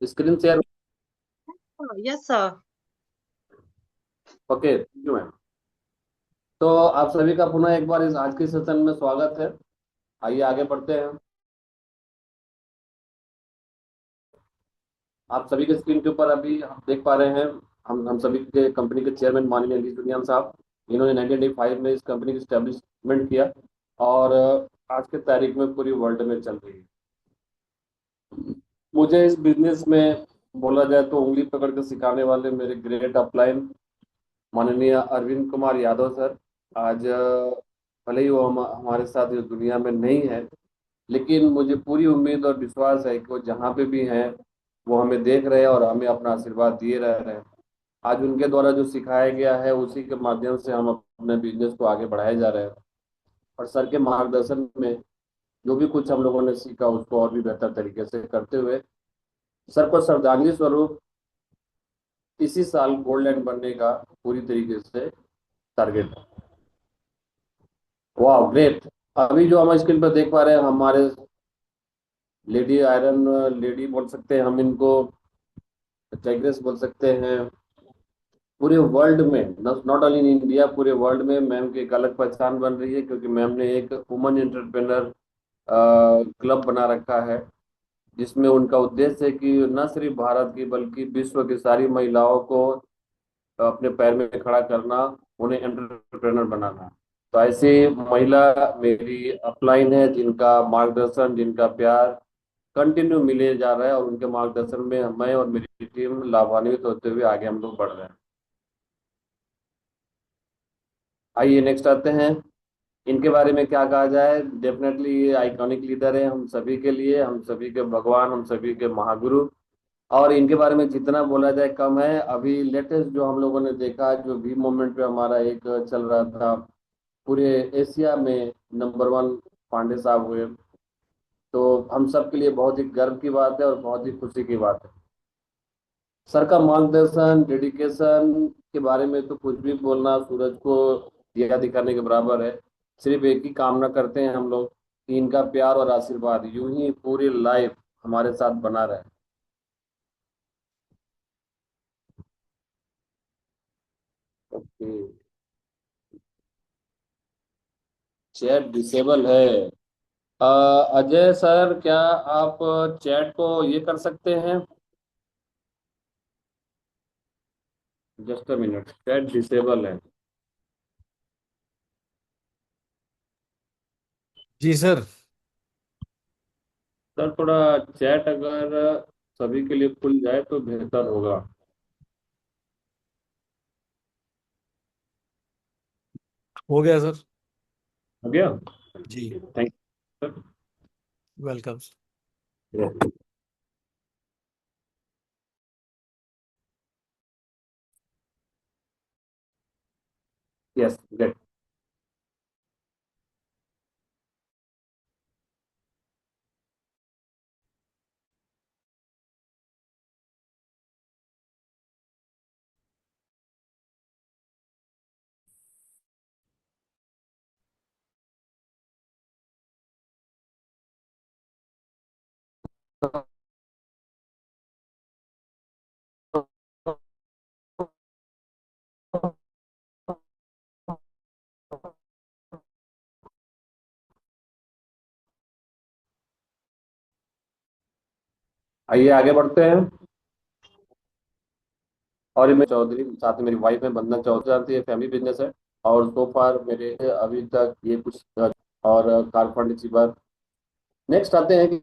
Screen share. Yes sir. Okay, thank you ma'am. तो आप सभी का पुनः एक बार इस आज के सेशन में स्वागत है। आइए आगे बढ़ते हैं। आप सभी के स्क्रीन के ऊपर अभी हम देख पा रहे हैं। हम सभी के कंपनी के चेयरमैन माननीय ली जुलियन साहब। इन्होंने 1985 में इस कंपनी की स्टैब्लिशमेंट किया। और आज के तारीख में पूरी वर्ल्ड में चल रही है। मुझे इस बिजनेस में बोला जाए तो उंगली पकड़ के सिखाने वाले मेरे ग्रेट अपलाइन माननीय अरविंद कुमार यादव सर। आज भले ही वो हमारे साथ इस दुनिया में नहीं है, लेकिन मुझे पूरी उम्मीद और विश्वास है कि वो जहाँ पे भी हैं वो हमें देख रहे हैं और हमें अपना आशीर्वाद दिए रह रहे हैं। आज उनके द्वारा जो सिखाया गया है उसी के माध्यम से हम अपने बिजनेस को आगे बढ़ाए जा रहे हैं। और सर के मार्गदर्शन में जो भी कुछ हम लोगों ने सीखा उसको और भी बेहतर तरीके से करते हुए सर को श्रद्धांजलि स्वरूप इसी साल गोल्ड बनने का पूरी तरीके से टारगेट है। वाह ग्रेट। अभी जो हम स्क्रीन पर देख पा रहे हैं हमारे लेडी आयरन लेडी बोल सकते हैं हम इनको, टाइग्रेस बोल सकते हैं। पूरे वर्ल्ड में, नॉट ओनली इन इंडिया, पूरे वर्ल्ड में मैम की एक अलग पहचान बन रही है क्योंकि मैम ने एक वुमन एंटरप्रेनर क्लब बना रखा है जिसमें उनका उद्देश्य है कि न सिर्फ भारत की बल्कि विश्व की सारी महिलाओं को अपने पैर में खड़ा करना, उन्हें एंटरप्रेनर बनाना। तो ऐसी महिला मेरी अपलाइन है जिनका मार्गदर्शन, जिनका प्यार कंटिन्यू मिले जा रहा है और उनके मार्गदर्शन में मैं और मेरी टीम लाभान्वित होते हुए आगे हम लोग बढ़ रहे हैं। आइए नेक्स्ट आते हैं। इनके बारे में क्या कहा जाए, डेफिनेटली ये आइकॉनिक लीडर है हम सभी के लिए, हम सभी के भगवान, हम सभी के महागुरु। और इनके बारे में जितना बोला जाए कम है। अभी लेटेस्ट जो हम लोगों ने देखा, जो भी मोमेंट पे हमारा एक चल रहा था, पूरे एशिया में नंबर 1 पांडे साहब हुए। तो हम सब के लिए बहुत ही गर्व की बात है और बहुत ही खुशी की बात है। सर का मार्गदर्शन, डेडिकेशन के बारे में तो कुछ भी बोलना सूरज को दिया दिखाने के बराबर है। सिर्फ एक ही कामना करते हैं हम लोग कि इनका प्यार और आशीर्वाद यूं ही पूरी लाइफ हमारे साथ बना रहे। ओके। चैट डिसेबल है। अजय सर, क्या आप चैट को ये कर सकते हैं? Just a minute, chat disable है। जी सर। सर थोड़ा चैट अगर सभी के लिए खुल जाए तो बेहतर होगा। हो गया सर। हो गया। जी। Thank you welcome. Sir. Yes, great. आइए आगे बढ़ते हैं। और ये मैं चौधरी, साथ में मेरी वाइफ है वंदना चौधरी, जानती है फैमिली बिजनेस है। और सो फार मेरे अभी तक ये कुछ और कार फंड इसी बार। नेक्स्ट आते हैं।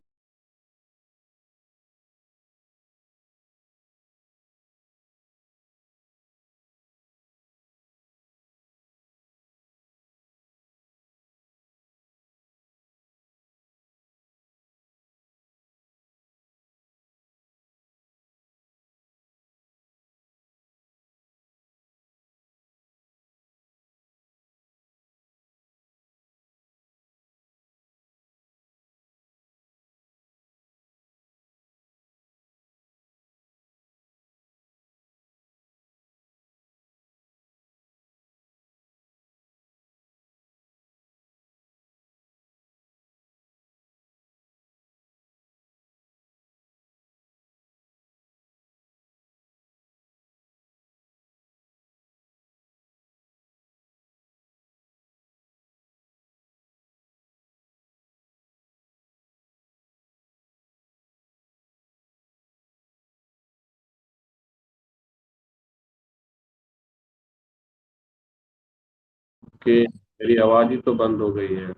ओके, मेरी आवाज ही तो बंद हो गई है।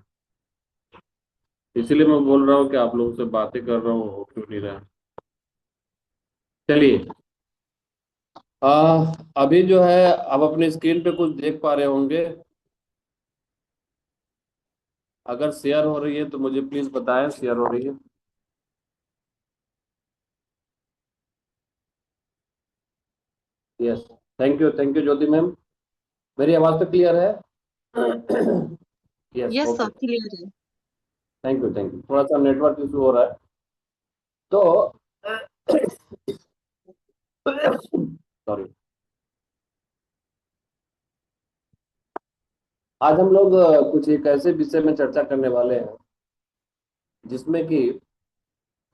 इसीलिए मैं बोल रहा हूँ कि आप लोगों से बातें कर रहा हूँ, हो क्यों नहीं रहा। चलिए। आ, अभी जो है, आप अपनी स्क्रीन पे कुछ देख पा रहे होंगे। अगर शेयर हो रही है तो मुझे प्लीज बताएं, शेयर हो रही है। Yes. Thank you Jyoti ma'am. मेरी आवाज तो क्लियर है? Yes, yes okay. Sir, clear है। Thank you. थोड़ा सा नेटवर्क इशू हो रहा है तो सॉरी। आज हम लोग कुछ एक ऐसे विषय में चर्चा करने वाले हैं जिसमें कि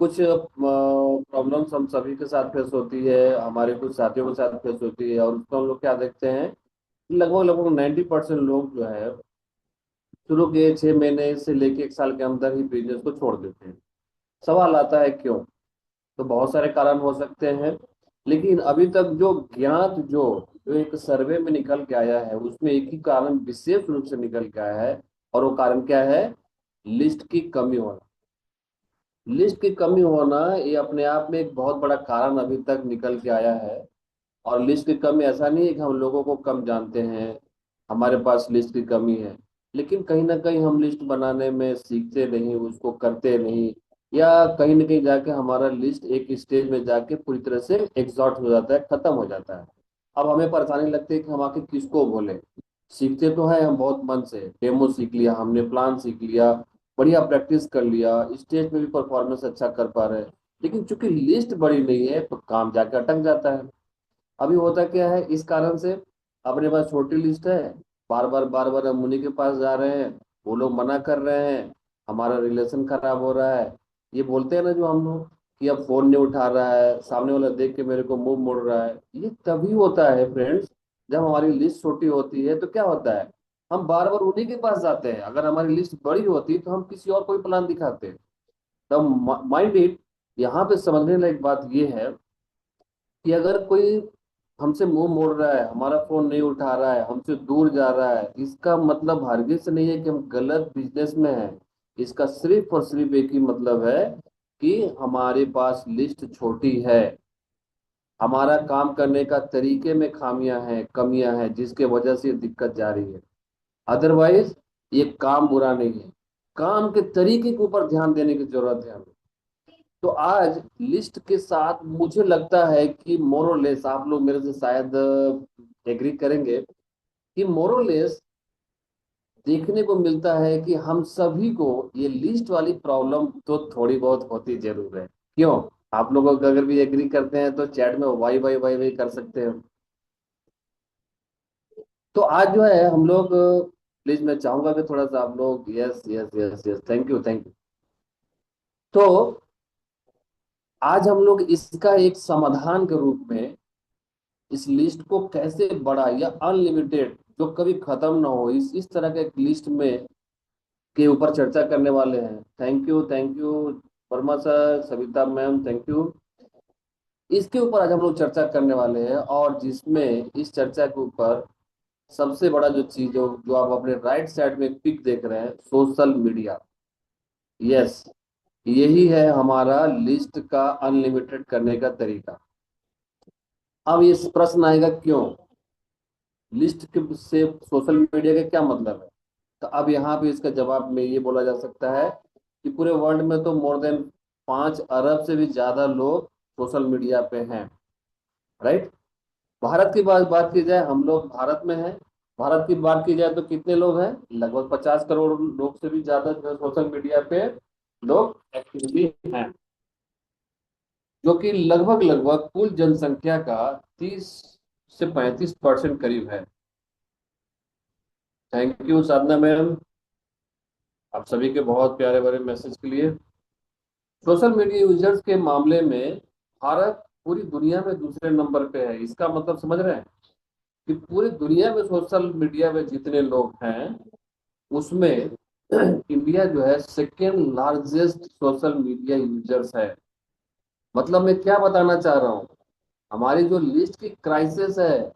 कुछ प्रॉब्लम्स हम सभी के साथ फेस होती है, हमारे कुछ साथियों के साथ फेस होती है, और उसको हम लोग क्या देखते हैं कि लगभग लगभग 90% लोग जो है शुरू के 6 महीने से लेके 1 साल के अंदर ही बिजनेस को छोड़ देते हैं। सवाल आता है क्यों? तो बहुत सारे कारण हो सकते हैं, लेकिन अभी तक जो ज्ञात जो एक सर्वे में निकल के आया है उसमें एक ही कारण विशेष रूप से निकल के आया है, और वो कारण क्या है? लिस्ट की कमी होना। लिस्ट की कमी होना ये अपने आप में एक बहुत बड़ा कारण अभी तक निकल के आया है। और लिस्ट की कमी ऐसा नहीं है कि हम लोगों को कम जानते हैं, हमारे पास लिस्ट की कमी है, लेकिन कहीं ना कहीं हम लिस्ट बनाने में सीखते नहीं, उसको करते नहीं, या कहीं ना कहीं जाके हमारा लिस्ट एक स्टेज में जाके पूरी तरह से एग्जॉस्ट हो जाता है, खत्म हो जाता है। अब हमें परेशानी लगती है कि हम आखिर किसको बोले। सीखते तो है हम बहुत मन से, डेमो सीख लिया हमने, प्लान सीख लिया, बढ़िया प्रैक्टिस कर लिया, स्टेज पे भी परफॉर्मेंस अच्छा कर पा रहे हैं, लेकिन चूंकि लिस्ट बड़ी नहीं है तो काम जाके अटक जाता है। अभी होता क्या है इस कारण से? अपने पास छोटी लिस्ट है, बार बार हम उन्हीं के पास जा रहे हैं, वो लोग मना कर रहे हैं, हमारा रिलेशन खराब हो रहा है। ये बोलते हैं ना जो हम लोग कि अब फोन नहीं उठा रहा है, सामने वाला देख के मेरे को मुंह मोड़ रहा है, ये तभी होता है फ्रेंड्स जब हमारी लिस्ट छोटी होती है। तो क्या होता है, हम बार बार उन्हीं के पास जाते हैं। अगर हमारी लिस्ट बड़ी होती तो हम किसी और कोई प्लान दिखाते। तब माइंड इट, यहाँ पे समझने लायक बात ये है कि अगर कोई हमसे मुंह मोड़ रहा है, हमारा फोन नहीं उठा रहा है, हमसे दूर जा रहा है, इसका मतलब हरगिज से नहीं है कि हम गलत बिजनेस में हैं। इसका सिर्फ और सिर्फ एक ही मतलब है कि हमारे पास लिस्ट छोटी है, हमारा काम करने का तरीके में खामियां हैं, कमियां हैं, जिसके वजह से ये दिक्कत जा रही है। अदरवाइज ये काम बुरा नहीं है, काम के तरीके के ऊपर ध्यान देने की जरूरत है हमें। तो आज लिस्ट के साथ मुझे लगता है कि मोरलेस आप लोग मेरे से शायद एग्री करेंगे कि मोरलेस देखने को मिलता है कि हम सभी को ये लिस्ट वाली प्रॉब्लम तो थोड़ी बहुत होती जरूर है। क्यों? आप लोगों को अगर भी एग्री करते हैं तो चैट में वाई वाई वाई वाई कर सकते हैं। तो आज जो है हम लोग, प्लीज मैं चाहूंगा कि थोड़ा सा आप लोग, yes yes yes yes, thank you. तो आज हम लोग इसका एक समाधान के रूप में इस लिस्ट को कैसे बड़ा या अनलिमिटेड जो कभी खत्म ना हो, इस तरह के एक लिस्ट में के ऊपर चर्चा करने वाले हैं। Thank you Verma sir, Savita ma'am, thank you. इसके ऊपर आज हम लोग चर्चा करने वाले हैं, और जिसमें इस चर्चा के ऊपर सबसे बड़ा जो चीज जो आप अपने राइट साइड में पिक देख रहे हैं, सोशल मीडिया। यस, यही है हमारा लिस्ट का अनलिमिटेड करने का तरीका। अब ये प्रश्न आएगा क्यों, लिस्ट के से सोशल मीडिया का क्या मतलब है? तो अब यहाँ पे इसका जवाब में ये बोला जा सकता है कि पूरे वर्ल्ड में तो मोर देन 5 अरब से भी ज्यादा लोग सोशल मीडिया पे हैं, राइट? भारत की बात बात की जाए, हम लोग भारत में हैं। भारत की बात की जाए तो कितने लोग हैं? लगभग 50 करोड़ लोग से भी ज्यादा जो है सोशल मीडिया पे लोग एक्टिवली हैं, जो कि लगभग लगभग कुल जनसंख्या का 30 से 35% करीब है। थैंक यू साधना मैम, आप सभी के बहुत प्यारे भरे मैसेज के लिए। सोशल मीडिया यूजर्स के मामले में भारत पूरी दुनिया में दूसरे नंबर पे है। इसका मतलब समझ रहे हैं कि पूरी दुनिया में सोशल मीडिया में जितने लोग हैं उसमें इंडिया जो है second largest social media users है। मतलब मैं क्या बताना चाह रहा हूँ, हमारी जो लिस्ट की क्राइसिस है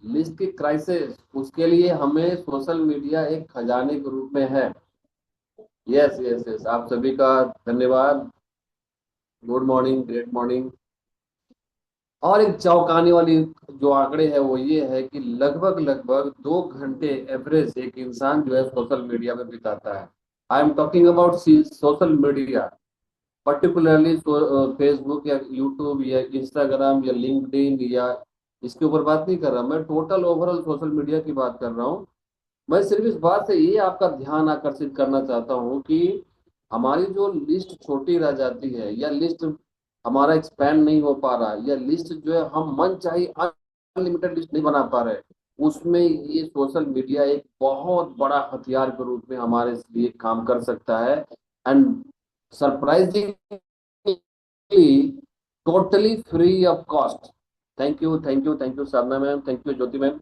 लिस्ट की क्राइसिस, उसके लिए हमें सोशल मीडिया एक खजाने के रूप में है। यस यस यस, आप सभी का धन्यवाद। Good morning, great morning. और एक चौंकाने वाली जो आंकड़े है वो ये है कि लगभग लगभग 2 घंटे एवरेज एक इंसान जो है सोशल मीडिया पे बिताता है। I am talking about social media, particularly Facebook या यूट्यूब या इंस्टाग्राम या लिंक्डइन या इसके ऊपर बात नहीं कर रहा मैं, टोटल ओवरऑल सोशल मीडिया की बात कर रहा हूँ। मैं सिर्फ इस बात से ये आपका ध्यान आकर्षित करना चाहता हूँ कि हमारी जो लिस्ट छोटी रह जाती है या लिस्ट हमारा एक्सपैंड नहीं हो पा रहा या लिस्ट जो है हम मन चाहे अनलिमिटेड लिस्ट नहीं बना पा रहे, उसमें ये सोशल मीडिया एक बहुत बड़ा हथियार के रूप में हमारे लिए काम कर सकता है। And surprisingly totally free of cost. Thank you thank you thank you Sadhana ma'am, thank you Jyoti ma'am.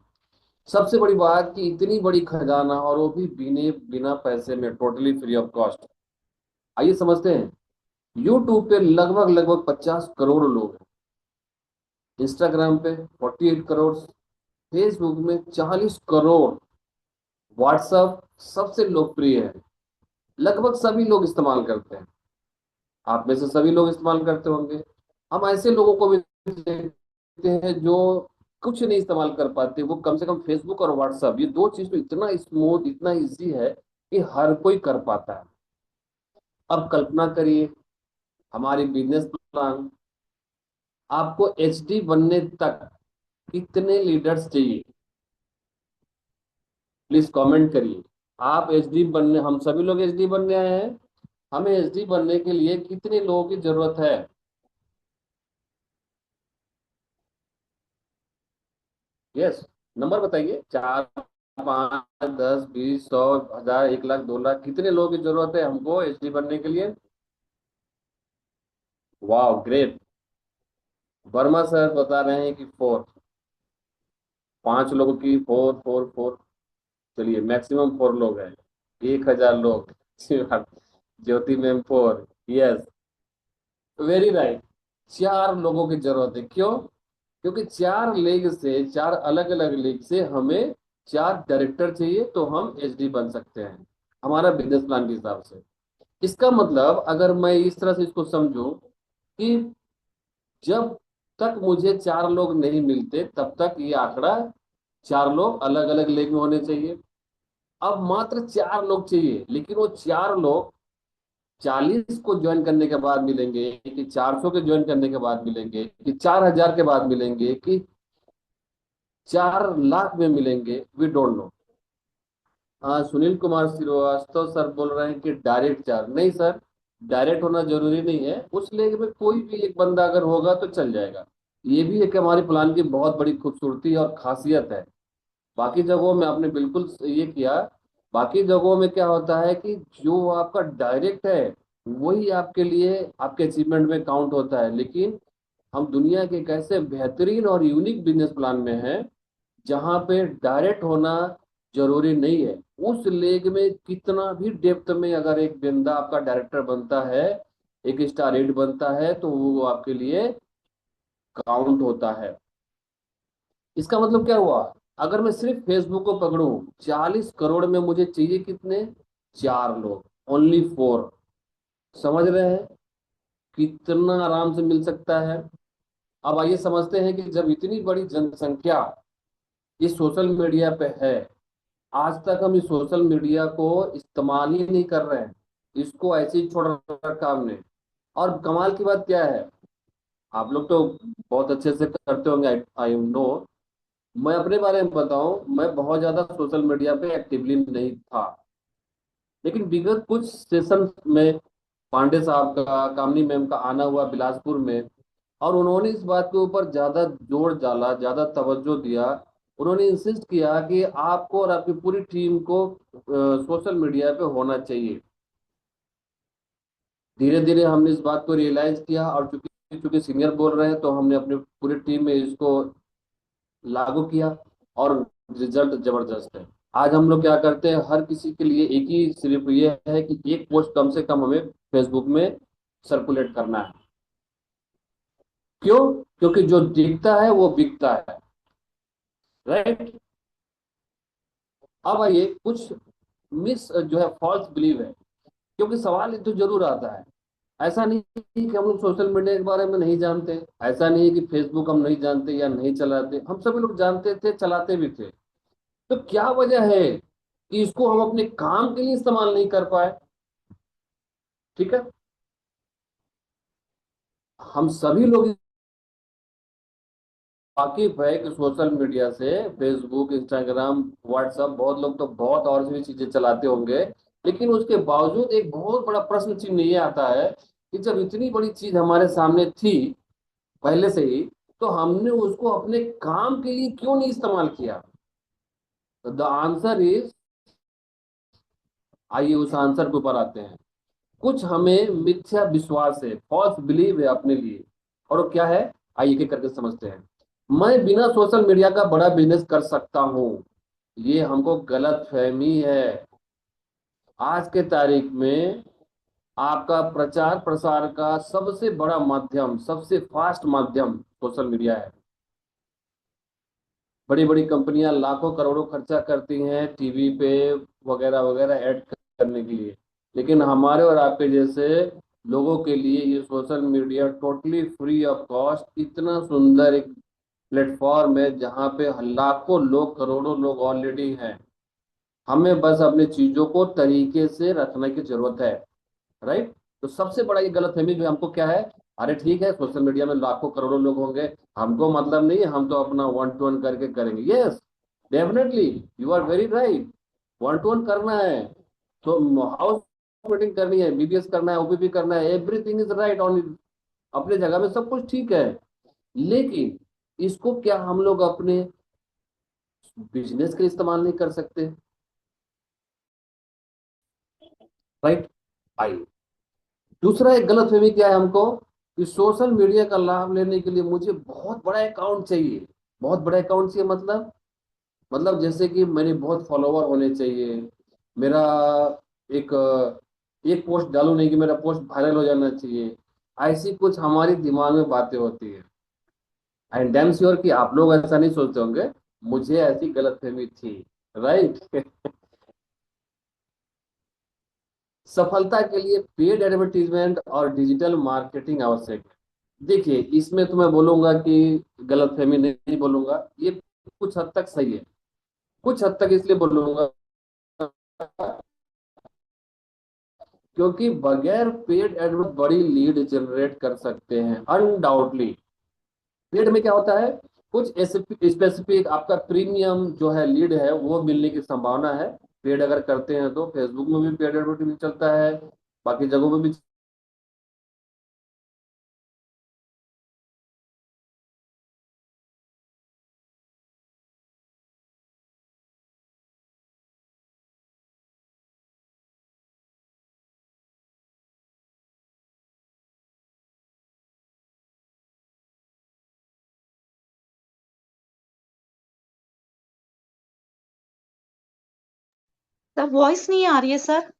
सबसे बड़ी बात कि इतनी बड़ी खजाना और वो भी बिने बिना पैसे में, टोटली फ्री ऑफ कॉस्ट। आइए समझते हैं। यूट्यूब पे लगभग लगभग 50 करोड़ लोग हैं, इंस्टाग्राम पे 48 करोड़, फेसबुक में 40 करोड़, व्हाट्सएप सबसे लोकप्रिय है, लगभग सभी लोग इस्तेमाल करते हैं। आप में से सभी लोग इस्तेमाल करते होंगे। हम ऐसे लोगों को भी देखते हैं जो कुछ नहीं इस्तेमाल कर पाते, वो कम से कम फेसबुक और व्हाट्सएप, ये दो चीज तो इतना स्मूथ, इतना इजी है कि हर कोई कर पाता है। अब कल्पना करिए हमारी बिजनेस प्लान, आपको एचडी बनने तक कितने लीडर्स चाहिए? प्लीज कमेंट करिए। आप एचडी बनने, हम सभी लोग एचडी बनने आए हैं, हमें एचडी बनने के लिए कितने लोगों की जरूरत है? यस, नंबर बताइए। 4, 5, 10, 20, 100, 1000, 1 लाख, 2 लाख, कितने लोगों की जरूरत है हमको एचडी बनने के लिए? वाह ग्रेट। वर्मा सर बता रहे हैं कि 4, 5 लोगों की, 4 4 4। चलिए मैक्सिमम 4 लोग हैं, 1000 लोग। ज्योति मैम 4। Yes, very right. 4 लोगों की जरूरत है, क्यों? क्योंकि 4 लेग से, 4 अलग अलग लेग से हमें 4 डायरेक्टर चाहिए, तो हम एचडी बन सकते हैं हमारा बिजनेस प्लान के हिसाब से। इसका मतलब अगर मैं इस तरह से इसको समझूं कि जब तक मुझे 4 लोग नहीं मिलते तब तक ये आंकड़ा 4 लोग अलग अलग लेग में होने चाहिए। अब मात्र 4 लोग चाहिए, लेकिन वो 4 लोग 40 को ज्वाइन करने के बाद मिलेंगे, कि 400 के ज्वाइन करने के बाद मिलेंगे, कि 4000 के बाद मिलेंगे, कि 4 लाख में मिलेंगे, we don't know. Sunil Kumar Srivastava sir बोल रहे हैं कि डायरेक्ट चार्ज नहीं सर, डायरेक्ट होना जरूरी नहीं है, उस लेग में कोई भी एक बंदा अगर होगा तो चल जाएगा। ये भी एक हमारे प्लान की बहुत बड़ी खूबसूरती और खासियत है। बाकी जगहों में आपने बिल्कुल ये किया। बाकी जगहों में क्या होता है कि जो आपका डायरेक्ट है वही आपके लिए, आपके अचीवमेंट में काउंट होता है, लेकिन हम दुनिया के एक ऐसे बेहतरीन और यूनिक बिजनेस प्लान में हैं जहां पे डायरेक्ट होना जरूरी नहीं है। उस लेग में कितना भी डेप्थ में अगर एक बंदा आपका डायरेक्टर बनता है, एक स्टार एट बनता है, तो वो आपके लिए काउंट होता है। इसका मतलब क्या हुआ? अगर मैं सिर्फ फेसबुक को पकड़ूं, 40 करोड़ में मुझे चाहिए कितने? 4 लोग, ओनली 4। समझ रहे हैं कितना आराम से मिल सकता है? अब आइए समझते हैं कि जब इतनी बड़ी जनसंख्या इस सोशल मीडिया पे है, आज तक हम इस सोशल मीडिया को इस्तेमाल ही नहीं कर रहे हैं, इसको ऐसे ही छोड़ रखा हमने। और कमाल की बात क्या है, आप लोग तो बहुत अच्छे से करते होंगे, आई नो। मैं अपने बारे में बताऊं, मैं बहुत ज्यादा सोशल मीडिया पे एक्टिवली नहीं था, लेकिन विगत कुछ सेशन में पांडे साहब का, कामनी मैम का आना हुआ बिलासपुर में, और उन्होंने इस बात के ऊपर ज्यादा जोर डाला, ज्यादा तवज्जो दिया। उन्होंने इंसिस्ट किया कि आपको और आपकी पूरी टीम को सोशल मीडिया पे होना चाहिए। धीरे धीरे हमने इस बात को रियलाइज किया, और चूंकि चूंकि सीनियर बोल रहे हैं तो हमने अपनी पूरी टीम में इसको लागू किया, और रिजल्ट जबरदस्त है। आज हम लोग क्या करते हैं, हर किसी के लिए एक ही सिर्फ ये है कि एक पोस्ट कम से कम हमें फेसबुक में सर्कुलेट करना है। क्यों? क्योंकि जो दिखता है वो बिकता है। राइट। अब आइए कुछ मिस जो है फॉल्स बिलीव है, क्योंकि सवाल तो जरूर आता है। ऐसा नहीं कि हम लोग सोशल मीडिया के बारे में नहीं जानते, ऐसा नहीं है कि फेसबुक हम नहीं जानते या नहीं चलाते, हम सभी लोग जानते थे, चलाते भी थे। तो क्या वजह है कि इसको हम अपने काम के लिए इस्तेमाल नहीं कर पाए? ठीक है, हम सभी लोग वाकिफ है कि सोशल मीडिया से फेसबुक, इंस्टाग्राम, व्हाट्सएप, बहुत लोग तो बहुत और भी चीजें चलाते होंगे। लेकिन उसके बावजूद एक बहुत बड़ा प्रश्न चिन्ह ये आता है कि जब इतनी बड़ी चीज हमारे सामने थी पहले से ही, तो हमने उसको अपने काम के लिए क्यों नहीं इस्तेमाल किया? द आंसर इज, आइए उस आंसर के ऊपर आते हैं। कुछ हमें मिथ्या विश्वास है, फॉल्स बिलीव है अपने लिए। और वो क्या है, आइए एक एक करके समझते हैं। मैं बिना सोशल मीडिया का बड़ा बिजनेस कर सकता हूँ, ये हमको गलत फहमी है। आज के तारीख में आपका प्रचार प्रसार का सबसे बड़ा माध्यम, सबसे फास्ट माध्यम सोशल मीडिया है। बड़ी बड़ी कंपनियां लाखों करोड़ों खर्चा करती हैं टीवी पे वगैरह वगैरह ऐड करने के लिए, लेकिन हमारे और आपके जैसे लोगों के लिए ये social media totally free of cost इतना सुंदर एक प्लेटफॉर्म है जहाँ पे लाखों लोग, करोड़ों लोग ऑलरेडी हैं। हमें बस अपनी चीजों को तरीके से रखने की जरूरत है। राइट। तो सबसे बड़ा ये गलतफहमी जो हमको क्या है, अरे ठीक है सोशल मीडिया में लाखों करोड़ों लोग होंगे, हमको मतलब नहीं है, हम तो अपना वन टू वन करके करेंगे। Yes, definitely, you are very right. One to one करना है तो हाउस मीटिंग करनी है, बीबीएस करना है, ओपीपी करना है, एवरीथिंग इज राइट ऑन अपने जगह में, सब कुछ ठीक है। लेकिन इसको क्या हम लोग अपने बिजनेस के लिए इस्तेमाल नहीं कर सकते? राइट। आइए, दूसरा एक गलत फहमी क्या है हमको, कि सोशल मीडिया का लाभ लेने के लिए मुझे बहुत बड़ा अकाउंट चाहिए। बहुत बड़ा अकाउंट चाहिए मतलब जैसे कि मैंने बहुत फॉलोवर होने चाहिए, मेरा एक एक पोस्ट डालू नहीं कि मेरा पोस्ट वायरल हो जाना चाहिए। ऐसी कुछ हमारी दिमाग में बातें होती है। आई एम डैम श्योर कि आप लोग ऐसा नहीं सोचते होंगे, मुझे ऐसी गलतफहमी थी। राइट। सफलता के लिए पेड एडवर्टीजमेंट और डिजिटल मार्केटिंग आवश्यक है। देखिए, इसमें तो मैं बोलूंगा कि गलतफहमी नहीं बोलूंगा, ये कुछ हद तक सही है। कुछ हद तक इसलिए बोलूंगा क्योंकि बगैर पेड एडवर्ट बड़ी लीड जनरेट कर सकते हैं अनडाउटली। पेड में क्या होता है, कुछ स्पेसिफिक आपका प्रीमियम जो है लीड है वो मिलने की संभावना है। पेड अगर करते हैं तो फेसबुक में भी पेड एडवर्टीजमेंट चलता है, बाकी जगहों में भी। सर वॉइस नहीं आ रही है सर।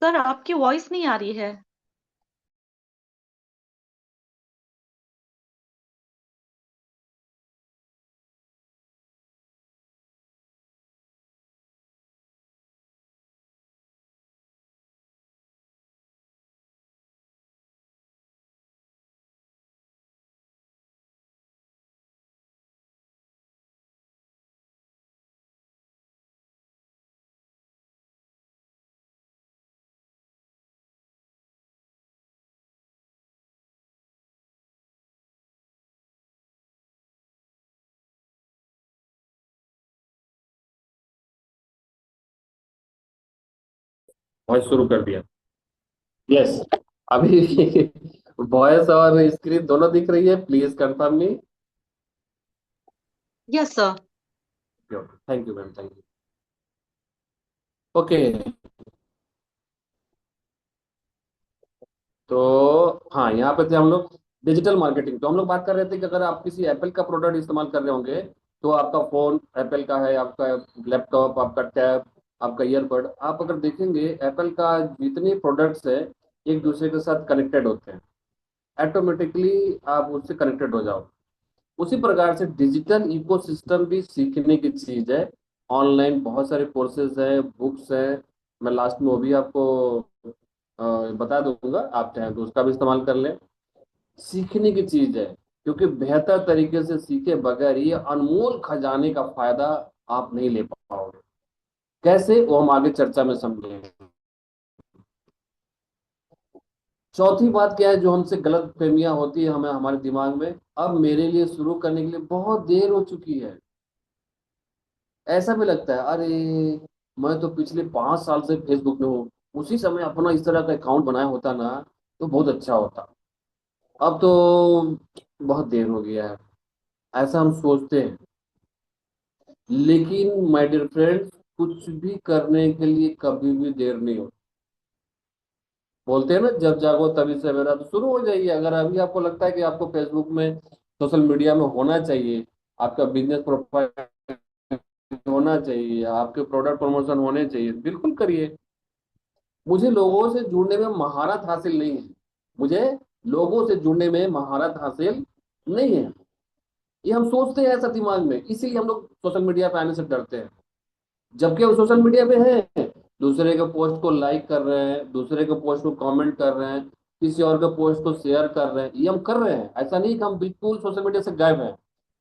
सर आपकी वॉइस नहीं आ रही है। वॉइस शुरू कर दिया। यस, अभी वॉइस और स्क्रीन दोनों दिख रही है, please confirm me. Yes sir. Thank you ma'am, thank you. Okay, तो हाँ, यहाँ पे थे हम लोग। डिजिटल मार्केटिंग, तो हम लोग बात कर रहे थे कि अगर आप किसी एप्पल का प्रोडक्ट इस्तेमाल कर रहे होंगे, तो आपका फोन एप्पल का है, आपका लैपटॉप, आपका टैब, आपका ईयरबड, आप अगर देखेंगे एप्पल का जितने प्रोडक्ट्स है एक दूसरे के साथ कनेक्टेड होते हैं, ऑटोमेटिकली आप उससे कनेक्टेड हो जाओ। उसी प्रकार से डिजिटल इकोसिस्टम भी सीखने की चीज है। ऑनलाइन बहुत सारे कोर्सेज हैं, बुक्स हैं, मैं लास्ट में वो भी आपको अ, बता दूंगा, आप चाहें तो उसका भी इस्तेमाल कर लें। सीखने की चीज है, क्योंकि बेहतर तरीके से सीखे बगैर ये अनमोल खजाने का फायदा आप नहीं ले पाओगे। कैसे, वो हम आगे चर्चा में समझेंगे। चौथी बात क्या है जो हमसे गलत फहमियां होती है हमें हमारे दिमाग में, अब मेरे लिए शुरू करने के लिए बहुत देर हो चुकी है। ऐसा भी लगता है, अरे मैं तो पिछले 5 साल से फेसबुक में हूँ, उसी समय अपना इस तरह का अकाउंट बनाया होता ना तो बहुत अच्छा होता। अब तो बहुत देर हो गया है, ऐसा हम सोचते हैं। लेकिन माय डियर फ्रेंड्स, कुछ भी करने के लिए कभी भी देर नहीं हो। बोलते हैं ना, जब जागो तभी सवेरा, तो शुरू हो जाइए। अगर अभी आपको लगता है कि आपको फेसबुक में, सोशल मीडिया में होना चाहिए, आपका बिजनेस प्रोफाइल होना चाहिए, आपके प्रोडक्ट प्रमोशन होने चाहिए, बिल्कुल करिए। मुझे लोगों से जुड़ने में महारत हासिल नहीं है, मुझे लोगों से जुड़ने में महारत हासिल नहीं है। ये हम सोचते हैं ऐसा दिमाग में, इसीलिए हम लोग सोशल मीडिया पे आने से डरते हैं। जबकि हम सोशल मीडिया पे हैं, दूसरे के पोस्ट को लाइक कर रहे हैं, दूसरे के पोस्ट को कमेंट कर रहे हैं, किसी और के पोस्ट को शेयर कर रहे हैं, ये हम कर रहे हैं। ऐसा नहीं कि हम बिल्कुल सोशल मीडिया से गायब हैं,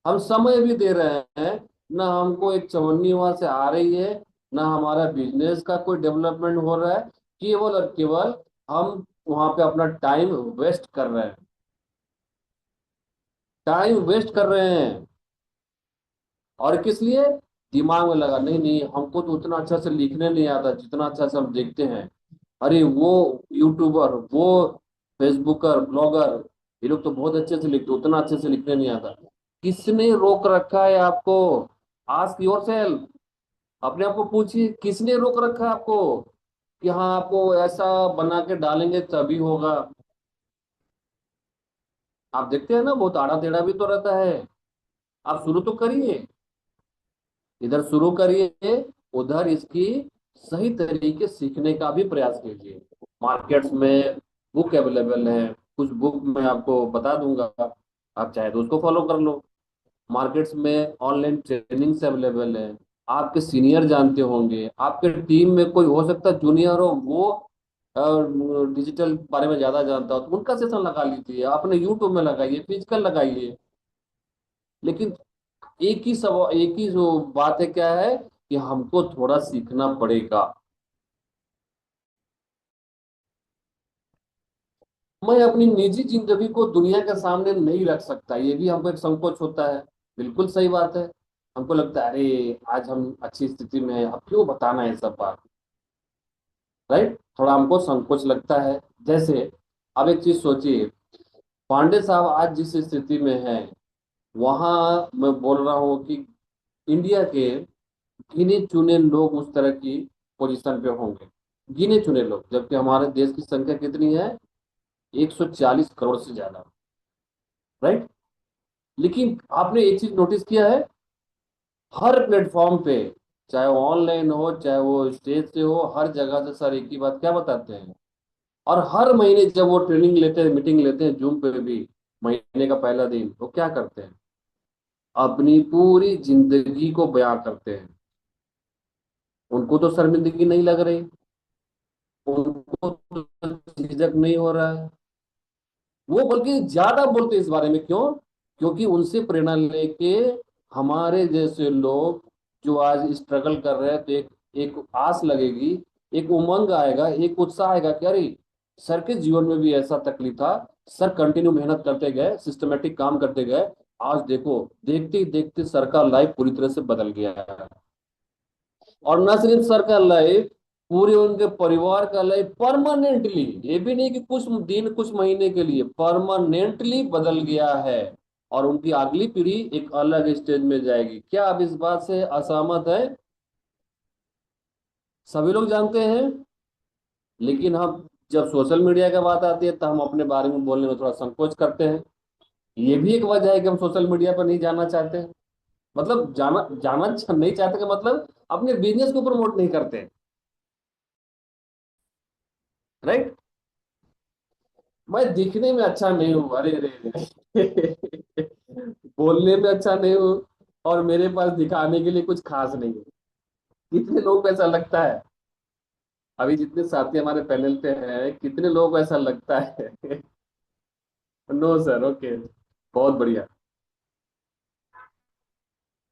हम समय भी दे रहे हैं। ना हमको एक चवन्नी वहां से आ रही है, ना हमारा बिजनेस का कोई डेवलपमेंट हो रहा है, केवल और केवल हम वहां पे अपना टाइम वेस्ट कर रहे हैं, टाइम वेस्ट कर रहे हैं। और किस लिए? दिमाग में लगा, नहीं नहीं हमको तो उतना अच्छा से लिखने नहीं आता जितना अच्छा से हम देखते हैं। अरे वो यूट्यूबर, वो फेसबुकर, ब्लॉगर, ये लोग तो बहुत अच्छे से लिखते, उतना अच्छे से लिखने नहीं आता। किसने रोक रखा है आपको? आस्क योर सेल्फ, अपने आप को पूछिए, किसने रोक रखा है आपको कि हाँ आपको ऐसा बना के डालेंगे तभी होगा? आप देखते हैं ना, बहुत आड़ा टेढ़ा भी तो रहता है। आप शुरू तो करिए, इधर शुरू करिए, उधर इसकी सही तरीके सीखने का भी प्रयास कीजिए। मार्केट्स में बुक अवेलेबल है, कुछ बुक मैं आपको बता दूंगा, आप चाहे तो उसको फॉलो कर लो। मार्केट्स में ऑनलाइन ट्रेनिंग्स अवेलेबल है, आपके सीनियर जानते होंगे, आपके टीम में कोई हो सकता है जूनियर हो, वो डिजिटल बारे में ज्यादा जानता हो, तो उनका सेशन लगा लीजिए, अपने यूट्यूब में लगाइए, फिजिकल लगाइए। लेकिन एक ही जो बात है क्या है, कि हमको थोड़ा सीखना पड़ेगा। मैं अपनी निजी जिंदगी को दुनिया के सामने नहीं रख सकता, ये भी हमको एक संकोच होता है। बिल्कुल सही बात है। हमको लगता है अरे आज हम अच्छी स्थिति में हैं, अब क्यों बताना है सब बात, राइट? थोड़ा हमको संकोच लगता है। जैसे अब एक चीज सोचिए, पांडे साहब आज जिस स्थिति में हैं, वहां मैं बोल रहा हूँ कि इंडिया के गिने चुने लोग उस तरह की पोजीशन पे होंगे, गिने चुने लोग, जबकि हमारे देश की संख्या कितनी है? 140 करोड़ से ज्यादा, राइट? लेकिन आपने एक चीज नोटिस किया है, हर प्लेटफॉर्म पे, चाहे वो ऑनलाइन हो चाहे वो स्टेज से हो, हर जगह से सर एक ही बात क्या बताते हैं। और हर महीने जब वो ट्रेनिंग लेते हैं, मीटिंग लेते हैं जूम पे भी, महीने का पहला दिन वो क्या करते हैं? अपनी पूरी जिंदगी को बयां करते हैं। उनको तो शर्मिंदगी नहीं लग रही, उनको तो झिझक नहीं हो रहा है, वो बल्कि ज्यादा बोलते हैं इस बारे में। क्यों? क्योंकि उनसे प्रेरणा लेके हमारे जैसे लोग जो आज स्ट्रगल कर रहे हैं, तो एक एक आस लगेगी, एक उमंग आएगा, एक उत्साह आएगा कि अरे सर के जीवन में भी ऐसा तकलीफ था, सर कंटिन्यू मेहनत करते गए, सिस्टमेटिक काम करते गए, आज देखो, देखते ही देखते सर का लाइफ पूरी तरह से बदल गया है। और न सिर्फ सर का लाइफ, पूरे उनके परिवार का लाइफ परमानेंटली, ये भी नहीं कि कुछ दिन कुछ महीने के लिए, परमानेंटली बदल गया है। और उनकी अगली पीढ़ी एक अलग स्टेज में जाएगी। क्या आप इस बात से असहमत है? सभी लोग जानते हैं, लेकिन हम जब सोशल मीडिया की बात आती है तो हम अपने बारे में बोलने में थोड़ा संकोच करते हैं। ये भी एक वजह है कि हम सोशल मीडिया पर नहीं जाना चाहते हैं। मतलब जाना जाना नहीं चाहते का मतलब अपने बिजनेस को प्रमोट नहीं करते। राइट। मैं दिखने में अच्छा नहीं हूँ, अरे अरे अरे। बोलने में अच्छा नहीं हूँ, और मेरे पास दिखाने के लिए कुछ खास नहीं है। कितने लोग को ऐसा लगता है? अभी जितने साथी हमारे पैनल पे हैं, कितने लोगों को ऐसा लगता है? नो सर, ओके, बहुत बढ़िया।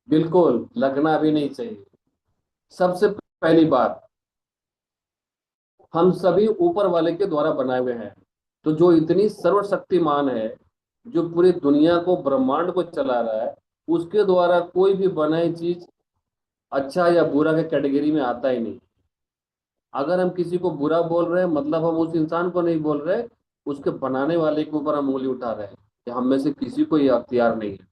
बिल्कुल लगना भी नहीं चाहिए। सबसे पहली बात, हम सभी ऊपर वाले के द्वारा बनाए हुए हैं। तो जो इतनी सर्वशक्तिमान है, जो पूरी दुनिया को, ब्रह्मांड को चला रहा है, उसके द्वारा कोई भी बनाई चीज अच्छा या बुरा के कैटेगरी में आता ही नहीं। अगर हम किसी को बुरा बोल रहे हैं मतलब हम उस इंसान को नहीं बोल रहे, उसके बनाने वाले के ऊपर हम उंगली उठा रहे हैं कि हम में से किसी को ये अख्तियार नहीं है।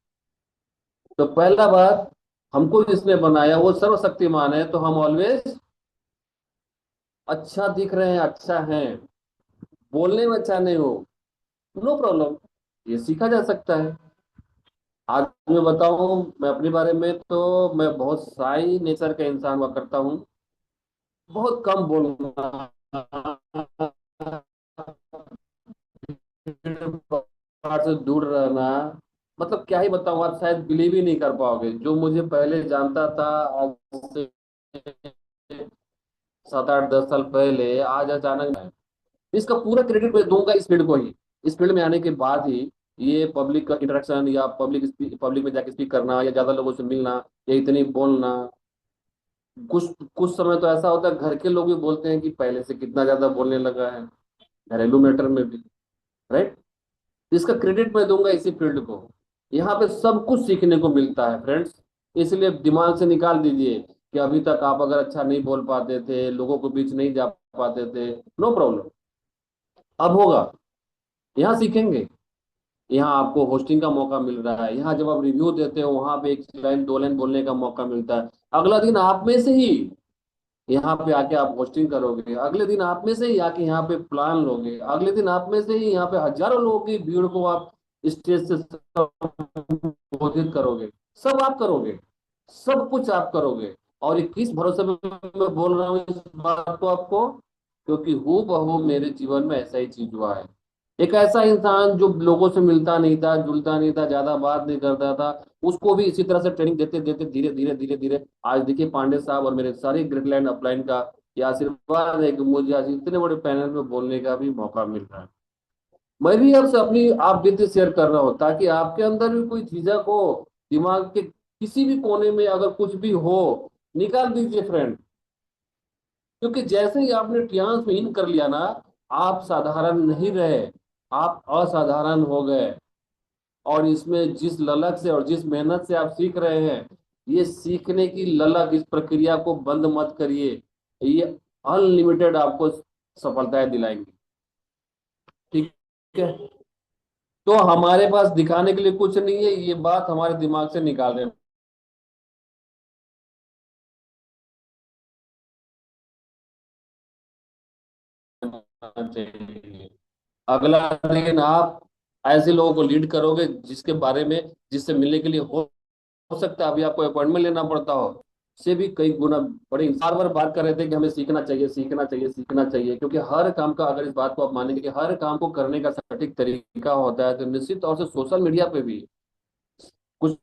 तो पहला बात, हमको जिसने बनाया वो सर्वशक्तिमान है, तो हम ऑलवेज अच्छा दिख रहे हैं, अच्छा है, बोलने में अच्छा नहीं हो, नो प्रॉब्लम, ये सीखा जा सकता है। आज मैं बताऊं, मैं अपने बारे में तो मैं बहुत शाई नेचर का इंसान हुआ करता हूँ। बहुत कम बोलना, भीड़ से दूर रहना। मतलब क्या ही बताऊं, आप शायद बिलीव ही नहीं कर पाओगे। जो मुझे पहले जानता था, आज से 7 8 10 साल पहले, आज अचानक मैं इसका पूरा क्रेडिट मैं दूंगा इस फील्ड को ही। इस फील्ड में आने के बाद ही ये पब्लिक का इंटरेक्शन, या पब्लिक में जाके स्पीक करना, या ज्यादा लोगों से मिलना, या इतनी बोलना। कुछ कुछ समय तो ऐसा होता है, घर के लोग भी बोलते हैं कि पहले से कितना ज्यादा बोलने लगा है, घरेलू मैटर में भी। राइट। इसका क्रेडिट मैं दूंगा इसी फील्ड को। यहाँ पे सब कुछ सीखने को मिलता है फ्रेंड्स। इसलिए दिमाग से निकाल दीजिए कि अभी तक आप अगर अच्छा नहीं बोल पाते थे, लोगों के बीच नहीं जा पाते थे, नो प्रॉब्लम, अब होगा। यहाँ सीखेंगे। यहाँ आपको होस्टिंग का मौका मिल रहा है, यहाँ जब आप रिव्यू देते हो वहां पे 1 लाइन 2 लाइन बोलने का मौका मिलता है। अगला दिन आप में से ही यहाँ पे आके आप होस्टिंग करोगे, अगले दिन आप में से ही आके यहाँ पे प्लान लोगे, अगले दिन आप में से ही यहाँ पे हजारों लोगों की भीड़ को आप स्टेज से संबोधित करोगे। सब आप करोगे, सब कुछ आप करोगे। और ये किस भरोसे पे मैं बोल रहा हूँ इस बात को आपको? क्योंकि हूबहू बहू मेरे जीवन में ऐसा ही चीज हुआ है। एक ऐसा इंसान जो लोगों से मिलता नहीं था, जुलता नहीं था, ज्यादा बात नहीं करता था, उसको भी इसी तरह से ट्रेनिंग देते देते धीरे धीरे धीरे धीरे आज देखिए पांडे साहब और मेरे सारे ग्रेटलैंड अपलाइन का ये आशीर्वाद है कि मुझे आज इतने बड़े पैनल में बोलने का भी मौका मिल रहा है। मैं भी आपसे अपनी आप बीती शेयर कर रहा हूँ ताकि आपके अंदर भी कोई झिझक हो, दिमाग के किसी भी कोने में अगर कुछ भी हो, निकाल दीजिए फ्रेंड। क्योंकि जैसे ही आपने ट्रांस में इन कर लिया ना, आप साधारण नहीं रहे, आप असाधारण हो गए। और इसमें जिस ललक से और जिस मेहनत से आप सीख रहे हैं, ये सीखने की ललक, इस प्रक्रिया को बंद मत करिए। ये अनलिमिटेड आपको सफलताएं दिलाएंगी। ठीक है। तो हमारे पास दिखाने के लिए कुछ नहीं है, ये बात हमारे दिमाग से निकाल देना चाहिए। अगला दिन आप ऐसे लोगों को लीड करोगे जिसके बारे में, जिससे मिलने के लिए हो सकता है अभी आपको अपॉइंटमेंट लेना पड़ता हो, से भी कई गुना बड़े। बार बार बात कर रहे थे कि हमें सीखना चाहिए, सीखना चाहिए, सीखना चाहिए, क्योंकि हर काम का, अगर इस बात को आप मानेंगे कि हर काम को करने का सटीक तरीका होता है, तो निश्चित तौर से सोशल मीडिया पे भी कुछ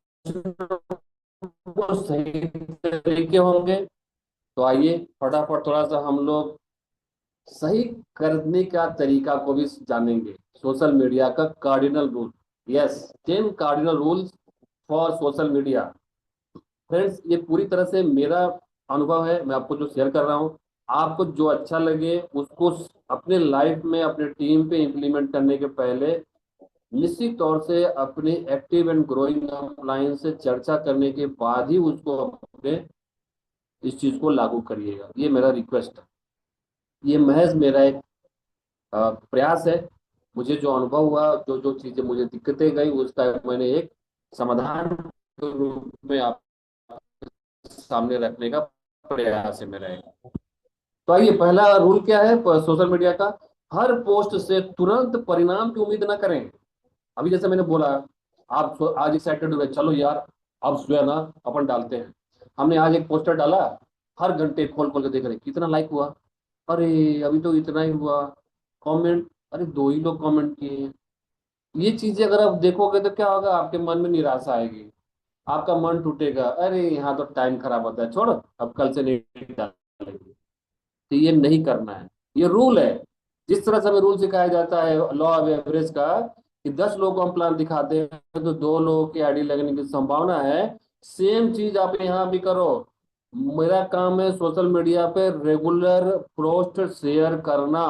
कुछ सही तरीके होंगे। तो आइए फटाफट थोड़ा सा हम लोग सही करने का तरीका को भी जानेंगे। सोशल मीडिया का cardinal rule, yes, 10 cardinal rules for social media. Friends, ये पूरी तरह से मेरा अनुभव है, मैं आपको जो शेयर कर रहा हूँ। आपको जो अच्छा लगे उसको अपने लाइफ में, अपने टीम पे इम्प्लीमेंट करने के पहले निश्चित तौर से अपने एक्टिव एंड ग्रोइंग अपलाइन से चर्चा करने के बाद ही उसको अपने इस चीज को लागू करिएगा। ये मेरा रिक्वेस्ट है। ये महज मेरा एक प्रयास है। मुझे जो अनुभव हुआ, जो जो चीजें मुझे दिक्कतें गई, उसका मैंने एक समाधान के रूप में आप सामने रखने का प्रयास है मेरा एक। तो आइए, पहला रूल क्या है सोशल मीडिया का? हर पोस्ट से तुरंत परिणाम की उम्मीद ना करें। अभी जैसे मैंने बोला, आप आज एक्साइटेड हुए, चलो यार अब जो है ना अपन डालते हैं। हमने आज एक पोस्टर डाला, हर घंटे खोल खोल के देख रहे कितना लाइक हुआ, अरे अभी तो इतना ही हुआ, कमेंट, अरे दो ही लोग कमेंट किए हैं। ये चीजें अगर आप देखोगे तो क्या होगा, आपके मन में निराशा आएगी, आपका मन टूटेगा, अरे यहाँ तो टाइम खराब होता है, छोड़ो अब कल से नहीं डालेंगे। तो ये नहीं करना है, ये रूल है। जिस तरह से हमें रूल सिखाया जाता है लॉ ऑफ एवरेज का, कि 10 लोगों को हम प्लान दिखाते हैं तो 2 लोगों की आईडी लगने की संभावना है, सेम चीज आप यहाँ भी करो। मेरा काम है सोशल मीडिया पे रेगुलर पोस्ट शेयर करना,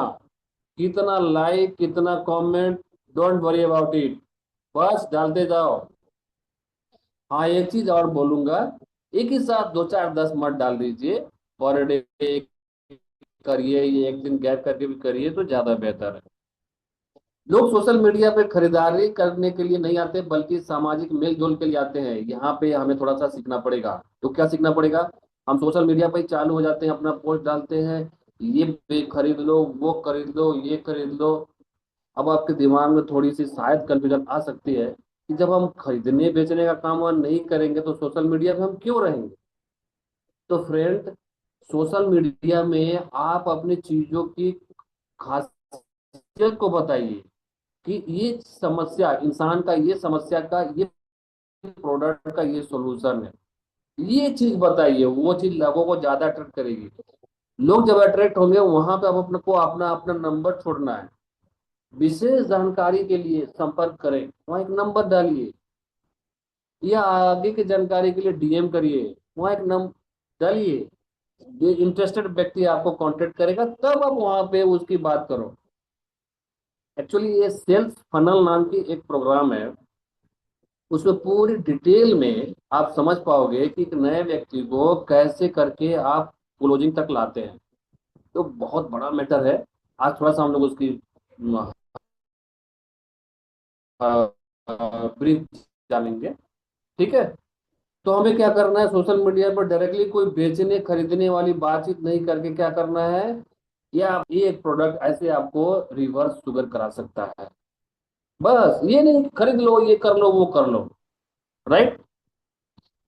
कितना लाइक कितना comment, don't worry about it, बस डालते जाओ। हाँ एक चीज और बोलूंगा, एक ही साथ 2 4 10 मत डाल दीजिए, पर डे करिए, ये एक दिन गैप करके भी करिए तो ज्यादा बेहतर है। लोग सोशल मीडिया पे खरीदारी करने के लिए नहीं आते, बल्कि सामाजिक मेल जोल के लिए आते हैं। यहाँ पे हमें थोड़ा सा सीखना पड़ेगा। तो क्या सीखना पड़ेगा, हम सोशल मीडिया पे ही चालू हो जाते हैं, अपना पोस्ट डालते हैं, ये खरीद लो, वो खरीद लो, ये खरीद लो। अब आपके दिमाग में थोड़ी सी शायद कंफ्यूजन आ सकती है कि जब हम खरीदने बेचने का काम और नहीं करेंगे तो सोशल मीडिया पे हम क्यों रहेंगे। तो फ्रेंड, सोशल मीडिया में आप अपनी चीजों की खासियत को बताइए, कि ये समस्या इंसान का, ये समस्या का, ये प्रोडक्ट का ये सॉल्यूशन है, ये चीज बताइए, वो चीज लोगों को ज्यादा अट्रैक्ट करेगी। लोग जब अट्रैक्ट होंगे वहां पे आप अपने को अपना अपना नंबर छोड़ना है। विशेष जानकारी के लिए संपर्क करें, वहां एक नंबर डालिए, या आगे की जानकारी के लिए डीएम करिए, वहां एक नंबर डालिए। जो इंटरेस्टेड व्यक्ति आपको कांटेक्ट करेगा तब आप वहां पे उसकी बात करो। एक्चुअली ये सेल्स फनल नाम की एक प्रोग्राम है, उसमें पूरी डिटेल में आप समझ पाओगे कि एक नए व्यक्ति को कैसे करके आप क्लोजिंग तक लाते हैं। तो बहुत बड़ा मैटर है। आज थोड़ा सा हम लोग उसकी ब्रीफ जानेंगे, ठीक है। तो हमें क्या करना है, सोशल मीडिया पर डायरेक्टली कोई बेचने खरीदने वाली बातचीत नहीं करके क्या करना है, या ये एक प्रोडक्ट ऐसे आपको रिवर्स शुगर करा सकता है। बस ये नहीं खरीद लो, ये कर लो, वो कर लो, राइट।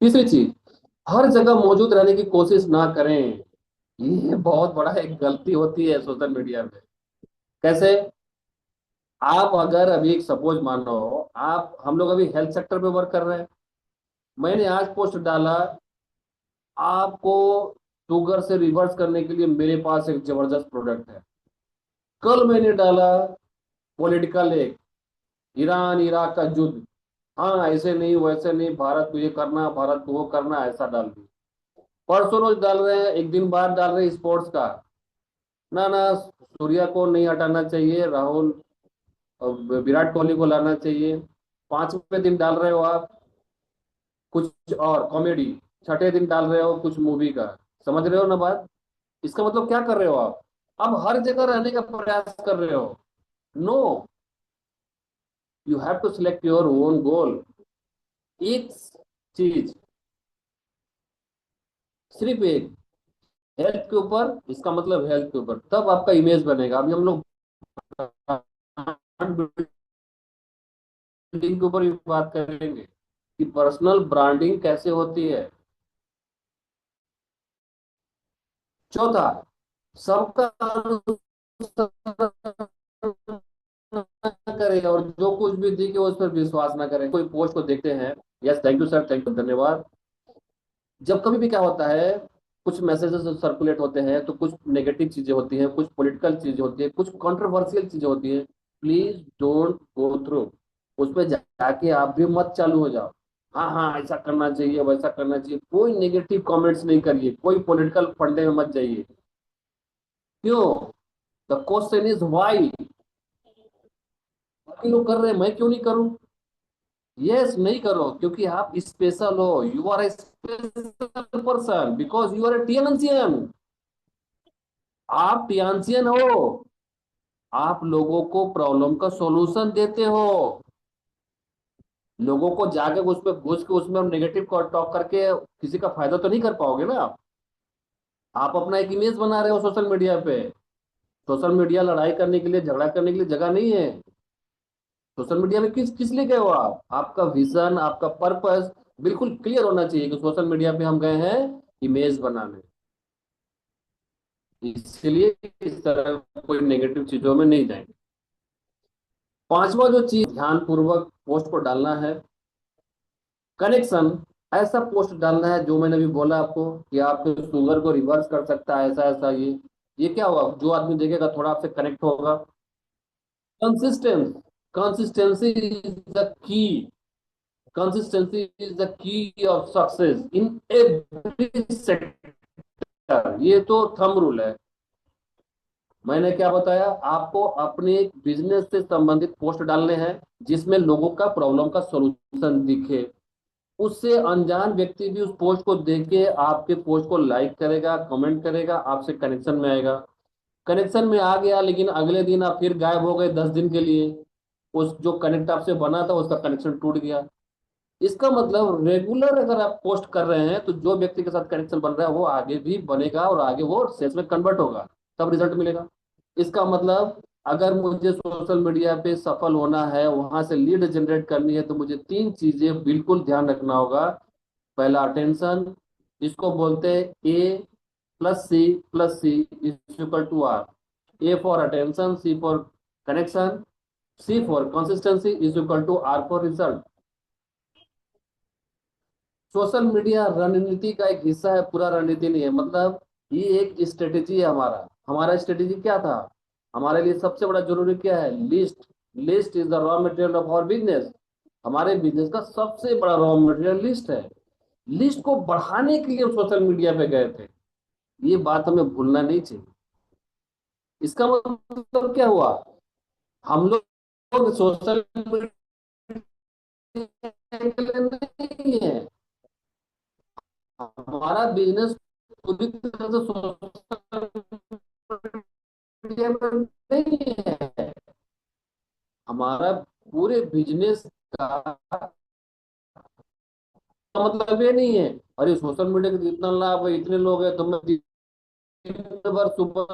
तीसरी चीज, हर जगह मौजूद रहने की कोशिश ना करें। ये बहुत बड़ा एक गलती होती है सोशल मीडिया में। कैसे, आप अगर अभी सपोज मानो, आप हम लोग अभी हेल्थ सेक्टर पे वर्क कर रहे हैं, मैंने आज पोस्ट डाला, आपको शुगर से रिवर्स करने के लिए मेरे पास एक जबरदस्त प्रोडक्ट है। कल मैंने डाला पॉलिटिकल एक, ईरान इराक का युद्ध, हाँ ऐसे नहीं वैसे नहीं, भारत को ये करना, भारत को वो करना, ऐसा डाल दी। परसों रोज डाल रहे हैं, एक दिन बाद डाल रहे हैं स्पोर्ट्स का, ना ना सूर्या को नहीं हटाना चाहिए, राहुल विराट कोहली को लाना चाहिए। 5वें दिन डाल रहे हो आप कुछ और कॉमेडी, 6ठे दिन डाल रहे हो कुछ मूवी का। समझ रहे हो ना बात, इसका मतलब क्या कर रहे हो आप, अब हर जगह रहने का प्रयास कर रहे हो। No, you have to select your own goal. एक चीज, सिर्फ एक, हेल्थ के ऊपर, इसका मतलब हेल्थ के ऊपर, तब आपका इमेज बनेगा। अभी हम लोग ब्रांडिंग के ऊपर भी बात करेंगे कि पर्सनल ब्रांडिंग कैसे होती है। चौथा, सबका अनुसरण करें और जो कुछ भी दिखे उस पर विश्वास ना करें। कोई पोस्ट को देखते हैं, yes thank you sir, thank you, धन्यवाद। जब कभी भी क्या होता है, कुछ मैसेजेस सर्कुलेट होते हैं तो कुछ नेगेटिव चीजें होती हैं, कुछ पॉलिटिकल चीजें होती हैं, कुछ कंट्रोवर्शियल चीजें होती हैं। प्लीज डोंट गो थ्रू, उस पर जाके आप भी मत चालू हो जाओ। हाँ हाँ ऐसा करना चाहिए, वैसा करना चाहिए, कोई नेगेटिव कमेंट्स नहीं करिए, कोई पॉलिटिकल फंडे में मत जाइए। क्यों, द क्वेश्चन इज व्हाई। बाकी लोग कर रहे हैं, मैं क्यों नहीं करूं। यस, नहीं करो, क्योंकि आप स्पेशल हो, you are a special person because you are a Tiensian. आप टियनसियन हो, आप लोगों को प्रॉब्लम का सॉल्यूशन देते हो। लोगों को जाके उस पर घुस के उसमें नेगेटिव टॉक करके किसी का फायदा तो नहीं कर पाओगे ना आप। आप अपना एक इमेज बना रहे हो सोशल मीडिया पे, सोशल मीडिया लड़ाई करने के लिए, झगड़ा करने के लिए जगह नहीं है। सोशल मीडिया में किस किस लिए गए हो आप? आपका विजन, आपका पर्पस बिल्कुल क्लियर होना चाहिए कि सोशल मीडिया पे हम गए हैं इमेज बनाने। इसलिए इस तरह कोई नेगेटिव चीजों में नहीं जाएंगे। पांचवा जो चीज ध्यान पूर्वक पोस्ट को डालना है, कनेक्शन। ऐसा पोस्ट डालना है जो मैंने अभी बोला आपको कि आपके शुगर को रिवर्स कर सकता है, ऐसा ऐसा। ये क्या हुआ, जो आदमी देखेगा थोड़ा आपसे कनेक्ट होगा। Consistence, consistency is the key, consistency is the key of success in every sector. ये तो थंब रूल है। मैंने क्या बताया आपको, अपने बिजनेस से संबंधित पोस्ट डालने हैं जिसमें लोगों का प्रॉब्लम का सॉल्यूशन दिखे। उससे अनजान व्यक्ति भी उस पोस्ट को देख के आपके पोस्ट को लाइक करेगा, कमेंट करेगा, आपसे कनेक्शन में आएगा। कनेक्शन में आ गया लेकिन अगले दिन आप फिर गायब हो गए 10 दिन के लिए, उस जो कनेक्ट आपसे बना था उसका कनेक्शन टूट गया। इसका मतलब रेगुलर अगर आप पोस्ट कर रहे हैं तो जो व्यक्ति के साथ कनेक्शन बन रहा है वो आगे भी बनेगा और आगे वो सेल्स में कन्वर्ट होगा, तब रिजल्ट मिलेगा। इसका मतलब अगर मुझे सोशल मीडिया पे सफल होना है, वहां से लीड जनरेट करनी है, तो मुझे तीन चीजें बिल्कुल ध्यान रखना होगा। पहला अटेंशन, इसको बोलते हैं A+C+C is equal to R. A for attention, C for connection, C for consistency is equal to R for result. Social media रणनीति का एक हिस्सा है, पूरा रणनीति नहीं है। मतलब ये एक स्ट्रेटेजी है हमारा। हमारा स्ट्रेटेजी क्या था? हमारे लिए सबसे बड़ा जरूरी क्या है? List. List is the raw material of our business. हमारे बिजनेस का सबसे बड़ा रॉ मटेरियल लिस्ट है। लिस्ट को बढ़ाने के लिए हम सोशल मीडिया पे गए थे। ये बात हमें भूलना नहीं चाहिए। इसका मतलब क्या हुआ? हम लोग सोशल मीडिया नहीं है, हमारा बिजनेस पूरी तरह से सोशल मीडिया पर नहीं है। हमारा पूरे बिजनेस का मतलब ये नहीं है अरे सोशल मीडिया का इतना लाभ है, इतने लोग हैं तो मैं दिन भर सुबह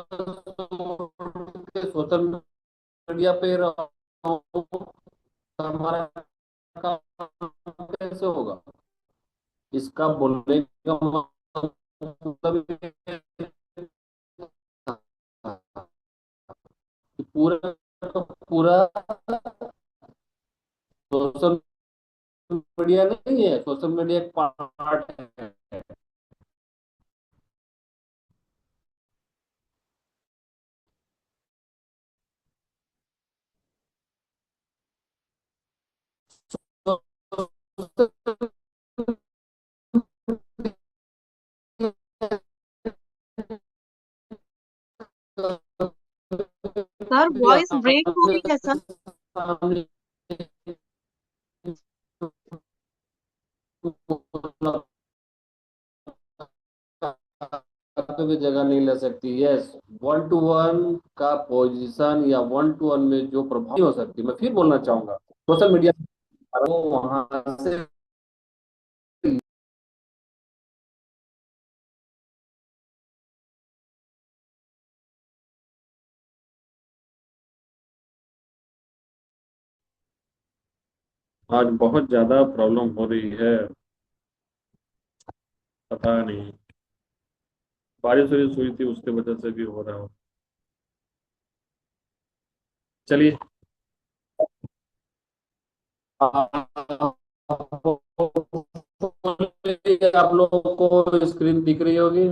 सोशल मीडिया पे रहूं, तो हमारा काम कैसे होगा? इसका बोलने का मतलब ये है कि पूरा का पूरा सोशल मीडिया नहीं है, सोशल मीडिया एक पार्ट है। सर वॉइस ब्रेक हो रही है सर। भी जगह नहीं ले सकती। यस, वन टू वन का पोजीशन या वन टू वन में जो प्रभाव हो सकती, मैं फिर बोलना चाहूंगा, सोशल मीडिया वहां से आज बहुत ज्यादा प्रॉब्लम हो रही है। पता नहीं, बारिश वारिश हुई थी उसके वजह से भी हो रहा हो। चलिए, आप लोगों को स्क्रीन दिख रही होगी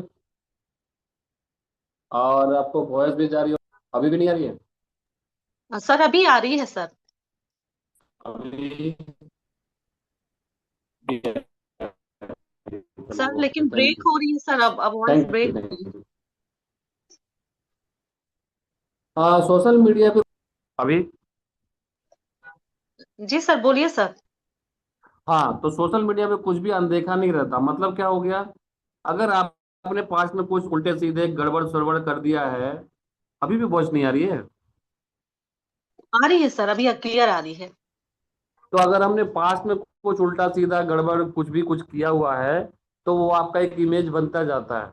और आपको वॉइस भी जा रही हो। अभी भी नहीं आ रही है? सर अभी आ रही है सर। अभी सर लेकिन थैंक ब्रेक यू, हो रही है सर, अब वॉइस थैंक ब्रेक यू, हो रही थैंक यू। हाँ, सोशल मीडिया पे अभी, है। जी सर बोलिए सर। हाँ तो सोशल मीडिया पे कुछ भी अनदेखा नहीं रहता। मतलब क्या हो गया, अगर आपने पास्ट में कुछ उल्टे सीधे गड़बड़ सड़बड़ कर दिया है, अभी भी वॉइस नहीं आ रही है? आ रही है सर, अभी क्लियर आ रही है। तो अगर हमने पास्ट में कुछ उल्टा सीधा गड़बड़ कुछ भी कुछ किया हुआ है, तो वो आपका एक इमेज बनता जाता है।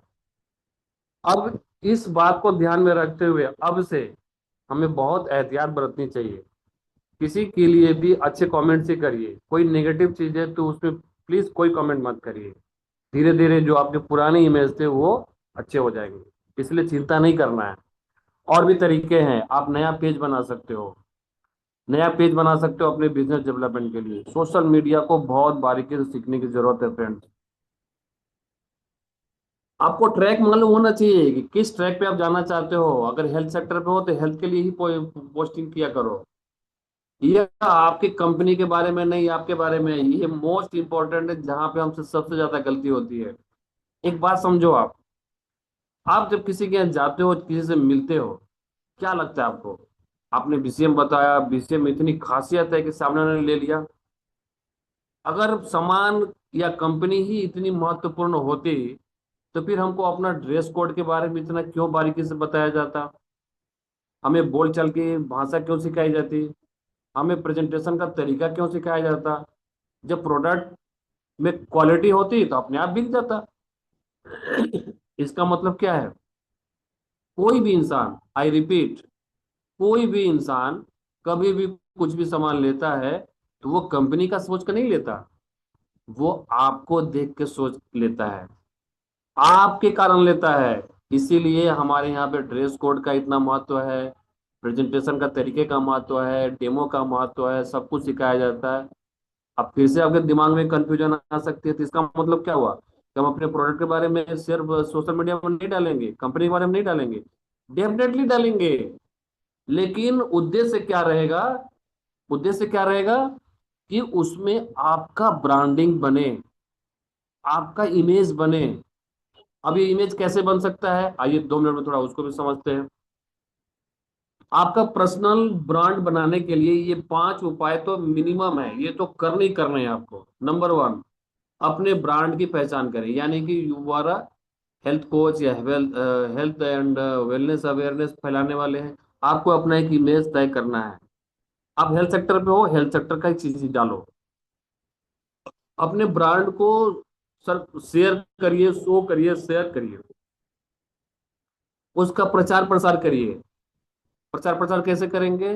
अब इस बात को ध्यान में रखते हुए अब से हमें बहुत एहतियात बरतनी चाहिए। किसी के लिए भी अच्छे कमेंट्स ही करिए, कोई नेगेटिव चीज है तो उसमें प्लीज कोई कमेंट मत करिए। धीरे धीरे जो आपके पुराने इमेज थे वो अच्छे हो जाएंगे, इसलिए चिंता नहीं करना है। और भी तरीके हैं, आप नया पेज बना सकते हो। नया पेज बना सकते हो अपने बिजनेस डेवलपमेंट के लिए। सोशल मीडिया को बहुत बारीकी से सीखने की जरूरत है फ्रेंड्स। आपको ट्रैक मालूम होना चाहिए कि किस ट्रैक पे आप जाना चाहते हो। अगर हेल्थ सेक्टर पे हो तो हेल्थ के लिए ही पोस्टिंग किया करो। ये आपकी कंपनी के बारे में नहीं, आपके बारे में है। ये मोस्ट इंपॉर्टेंट है, जहां पे हमसे सबसे ज्यादा गलती होती है। एक बात समझो, आप जब किसी के यहाँ जाते हो, किसी से मिलते हो, क्या लगता है आपको? आपने बीसीएम बताया, बीसीएम में इतनी खासियत है कि सामने वाले ने ले लिया। अगर सामान या कंपनी ही इतनी महत्वपूर्ण होती तो फिर हमको अपना ड्रेस कोड के बारे में इतना क्यों बारीकी से बताया जाता? हमें बोलचाल की भाषा क्यों सिखाई जाती? हमें प्रेजेंटेशन का तरीका क्यों सिखाया जाता? जब प्रोडक्ट में क्वालिटी होती तो अपने आप बिक जाता। इसका मतलब क्या है? कोई भी इंसान, आई रिपीट, कोई भी इंसान कभी भी कुछ भी सामान लेता है तो वो कंपनी का सोच कर नहीं लेता, वो आपको देख के सोच लेता है, आपके कारण लेता है। इसीलिए हमारे यहाँ पे ड्रेस कोड का इतना महत्व है, प्रेजेंटेशन का तरीके का महत्व है, डेमो का महत्व है, सब कुछ सिखाया जाता है। अब फिर से आपके दिमाग में कंफ्यूजन आ सकती है, तो इसका मतलब क्या हुआ कि हम अपने प्रोडक्ट के बारे में सिर्फ सोशल मीडिया में नहीं डालेंगे, कंपनी के बारे में नहीं डालेंगे? डेफिनेटली डालेंगे, लेकिन उद्देश्य क्या रहेगा? उद्देश्य क्या रहेगा कि उसमें आपका ब्रांडिंग बने, आपका इमेज बने। अब ये इमेज कैसे बन सकता है, आइए 2 मिनट में थोड़ा उसको भी समझते हैं। आपका पर्सनल ब्रांड बनाने के लिए ये 5 उपाय तो मिनिमम है, ये तो करने ही करने हैं आपको। नंबर 1, अपने ब्रांड की पहचान करें, यानी कि you are a health coach या हेल्थ एंड वेलनेस अवेयरनेस फैलाने वाले हैं। आपको अपना एक इमेज तय करना है। आप हेल्थ सेक्टर पे हो, हेल्थ सेक्टर का एक चीज डालो, अपने ब्रांड को सर शेयर करिए, शो करिए, शेयर करिए, उसका प्रचार प्रसार करिए। प्रचार प्रसार कैसे करेंगे?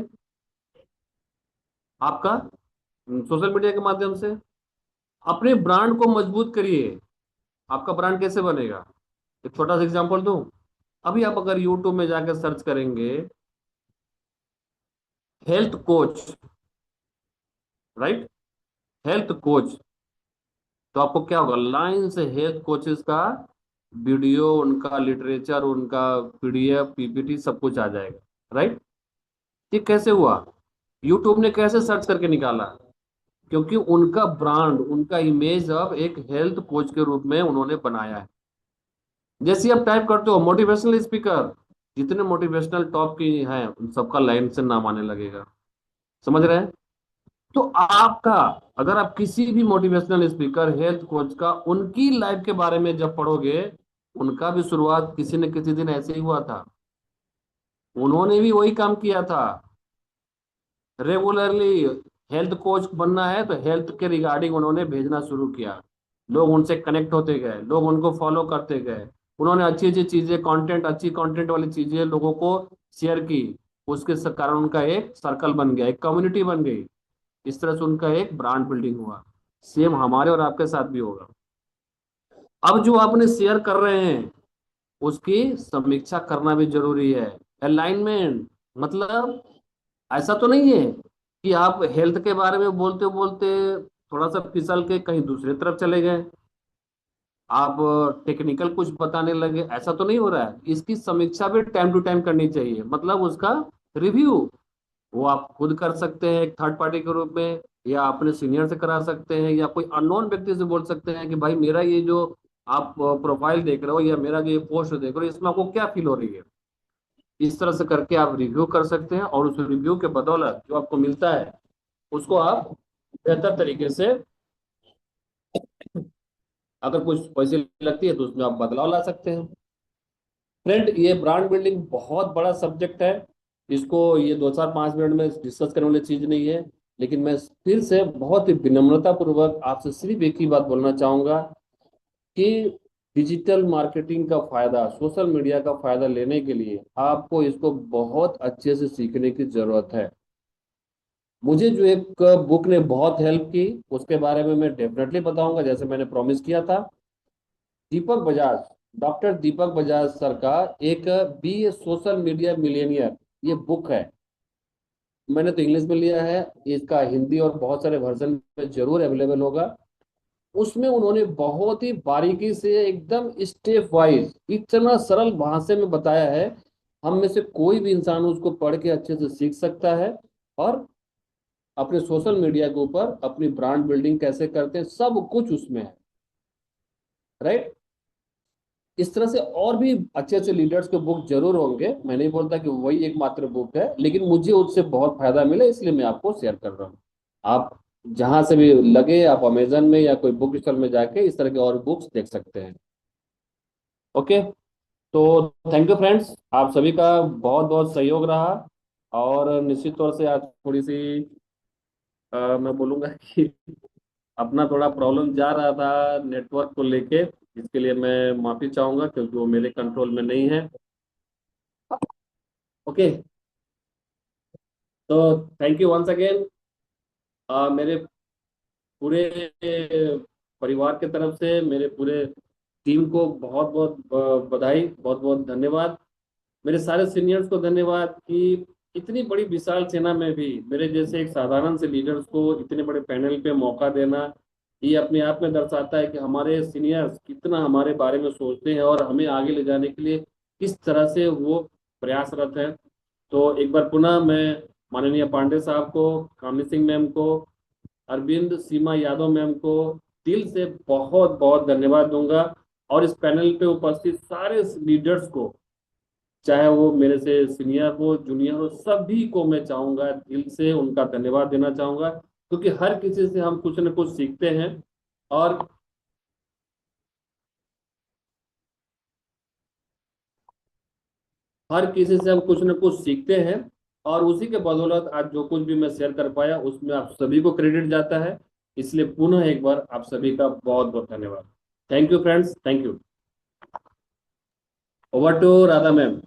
आपका सोशल मीडिया के माध्यम से अपने ब्रांड को मजबूत करिए। आपका ब्रांड कैसे बनेगा? एक छोटा सा एग्जांपल दूं। अभी आप अगर यूट्यूब में जाकर सर्च करेंगे health coach, right, health coach, तो आपको क्या होगा? लाइन से हेल्थ कोचेस का वीडियो, उनका लिटरेचर, उनका पीडीएफ, पीपीटी सब कुछ आ जाएगा, राइट। ये कैसे हुआ? यूट्यूब ने कैसे सर्च करके निकाला? क्योंकि उनका ब्रांड, उनका इमेज अब एक हेल्थ कोच के रूप में उन्होंने बनाया है। जैसे आप टाइप करते हो मोटिवेशनल स्पीकर, जितने मोटिवेशनल टॉप की हैं उन सबका लाइन से नाम आने लगेगा। समझ रहे हैं? तो आपका, अगर आप किसी भी मोटिवेशनल स्पीकर, हेल्थ कोच का, उनकी लाइफ के बारे में जब पढ़ोगे, उनका भी शुरुआत किसी न किसी दिन ऐसे ही हुआ था। उन्होंने भी वही काम किया था। रेगुलरली हेल्थ कोच बनना है तो हेल्थ के रिगार्डिंग उन्होंने भेजना शुरू किया। लोग उनसे कनेक्ट होते गए, लोग उनको फॉलो करते गए। उन्होंने अच्छी अच्छी चीजें, कंटेंट, अच्छी कंटेंट वाली चीजें लोगों को शेयर की। उसके कारण उनका एक सर्कल बन गया, एक कम्युनिटी बन गई। इस तरह से उनका एक ब्रांड बिल्डिंग हुआ। सेम हमारे और आपके साथ भी होगा। अब जो आपने शेयर कर रहे हैं उसकी समीक्षा करना भी जरूरी है। अलाइनमेंट, मतलब ऐसा तो नहीं है कि आप हेल्थ के बारे में बोलते बोलते थोड़ा सा फिसल के कहीं दूसरे तरफ चले गए, आप टेक्निकल कुछ बताने लगे, ऐसा तो नहीं हो रहा है। इसकी समीक्षा भी टाइम टू टाइम करनी चाहिए, मतलब उसका रिव्यू। वो आप खुद कर सकते हैं एक थर्ड पार्टी के रूप में, या अपने सीनियर से करा सकते हैं, या कोई अननोन व्यक्ति से बोल सकते हैं कि भाई मेरा ये जो आप प्रोफाइल देख रहे हो या मेरा जो ये पोस्ट देख रहे हो, इसमें आपको क्या फील हो रही है। इस तरह से करके आप रिव्यू कर सकते हैं, और उस रिव्यू के बदौलत जो आपको मिलता है उसको आप बेहतर तरीके से, अगर कुछ पैसे लगती है तो उसमें आप बदलाव ला सकते हैं। फ्रेंड, ये ब्रांड बिल्डिंग बहुत बड़ा सब्जेक्ट है। इसको ये 2 4 5 मिनट में डिस्कस करने वाली चीज नहीं है। लेकिन मैं फिर से बहुत ही विनम्रता पूर्वक आपसे सिर्फ एक ही बात बोलना चाहूंगा कि डिजिटल मार्केटिंग का फायदा, सोशल मीडिया का फायदा लेने के लिए आपको इसको बहुत अच्छे से सीखने की जरूरत है। मुझे जो एक बुक ने बहुत हेल्प की, उसके बारे में मैं डेफिनेटली बताऊंगा, जैसे मैंने प्रॉमिस किया था। दीपक बजाज, डॉक्टर दीपक बजाज सर का एक बी ए सोशल मीडिया मिलेनियर, ये बुक है। मैंने तो इंग्लिश में लिया है, इसका हिंदी और बहुत सारे वर्जन में जरूर अवेलेबल होगा। उसमें उन्होंने बहुत ही बारीकी से एकदम स्टेप वाइज इतना सरल भाषा में बताया है, हम में से कोई भी इंसान उसको पढ़ के अच्छे से सीख सकता है और अपने सोशल मीडिया के ऊपर अपनी ब्रांड बिल्डिंग कैसे करते हैं सब कुछ उसमें है। राइट। इस तरह से और भी अच्छे अच्छे लीडर्स के बुक जरूर होंगे, मैं नहीं बोलता कि वही एकमात्र बुक है, लेकिन मुझे उससे बहुत फायदा मिला इसलिए मैं आपको शेयर कर रहा हूँ। आप जहां से भी लगे, आप अमेजन में या कोई बुक स्टॉल में जाके इस तरह के और बुक्स देख सकते हैं। ओके। तो थैंक यू फ्रेंड्स, आप सभी का बहुत बहुत सहयोग रहा। और निश्चित तौर से आज थोड़ी सी मैं बोलूंगा कि अपना थोड़ा प्रॉब्लम जा रहा था नेटवर्क को लेके, इसके लिए मैं माफी चाहूंगा क्योंकि वो मेरे कंट्रोल में नहीं है। ओके। तो थैंक यू वंस अगेन। मेरे पूरे परिवार की तरफ से, मेरे पूरे टीम को बहुत बहुत बधाई, बहुत बहुत धन्यवाद। मेरे सारे सीनियर्स को धन्यवाद कि इतनी बड़ी विशाल सेना में भी मेरे जैसे एक साधारण से लीडर्स को इतने बड़े पैनल पे मौका देना, ये अपने आप में दर्शाता है कि हमारे सीनियर्स कितना हमारे बारे में सोचते हैं और हमें आगे ले जाने के लिए किस तरह से वो प्रयासरत है। तो एक बार पुनः मैं माननीय पांडे साहब को, कामनी सिंह मैम को, अरविंद सीमा यादव मैम को दिल से बहुत बहुत धन्यवाद दूंगा। और इस पैनल पे उपस्थित सारे लीडर्स को, चाहे वो मेरे से सीनियर हो जूनियर हो, सभी को मैं चाहूंगा दिल से उनका धन्यवाद देना चाहूंगा, क्योंकि हर किसी से हम कुछ न कुछ सीखते हैं। और हर किसी से हम कुछ न कुछ सीखते हैं, और उसी के बदौलत आज जो कुछ भी मैं शेयर कर पाया उसमें आप सभी को क्रेडिट जाता है। इसलिए पुनः एक बार आप सभी का बहुत बहुत धन्यवाद। Thank you friends, thank you. Over to Radha ma'am.